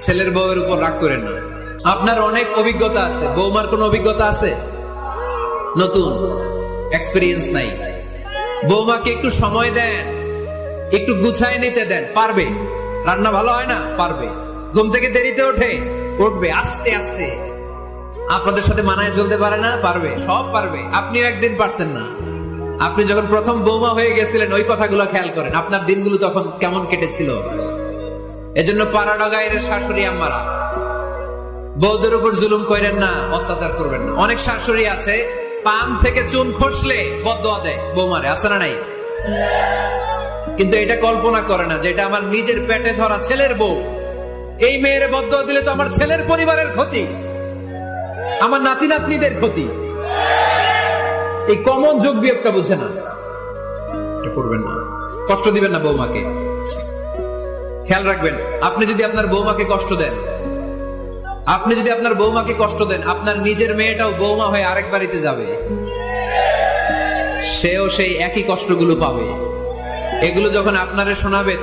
ছেলের বউয়ের উপর রাগ করেন না। আপনার অনেক অভিজ্ঞতা আছে, বৌমার কোন অভিজ্ঞতা আছে? নতুন এক্সপেরিয়েন্স নাই। বৌমাকে একটু সময় দেন, একটু গুছায় নিতে দেন, পারবে। রান্না ভালো হয় না, পারবে। ঘুম থেকে দেরিতে উঠবে আস্তে আস্তে। আপনাদের সাথে মানায় চলতে পারে না, পারবে, সব পারবে। আপনিও একদিন পারতেন না। আপনি যখন প্রথম বৌমা হয়ে গেছিলেন, ওই কথাগুলো খেয়াল করেন, আপনার দিনগুলো তখন কেমন কেটেছিল। এজন্য পাড়া গায়ের শাশুড়ি আম্মারা, বউদের উপর জুলুম করেন না, অত্যাচার করবেন না। অনেক শাশুড়ি আছে, পান থেকে চুন খসলে বদদোয়া দেয় বৌমারে, আছে না নাই? কিন্তু এটা কল্পনা করে না যে এটা আমার নিজের পেটে ধরা ছেলের বউ। এই মেয়ের বদদোয়া দিলে তো আমার ছেলের পরিবারের ক্ষতি, আমার নাতি নাতনিদের ক্ষতি। এই কমন যোগ বিয়োগটা বুঝে না। এটা করবেন না, কষ্ট দিবেন না বৌমাকে। খেয়াল রাখবেন, আপনি যদি আপনার বৌমাকে কষ্ট দেন, আপনার নিজের মেয়েটাও বৌমা হয়ে আরেক বাড়িতে যাবে, সেও সেই একই কষ্টগুলো পাবে। এগুলো যখন আপনারে শোনাবে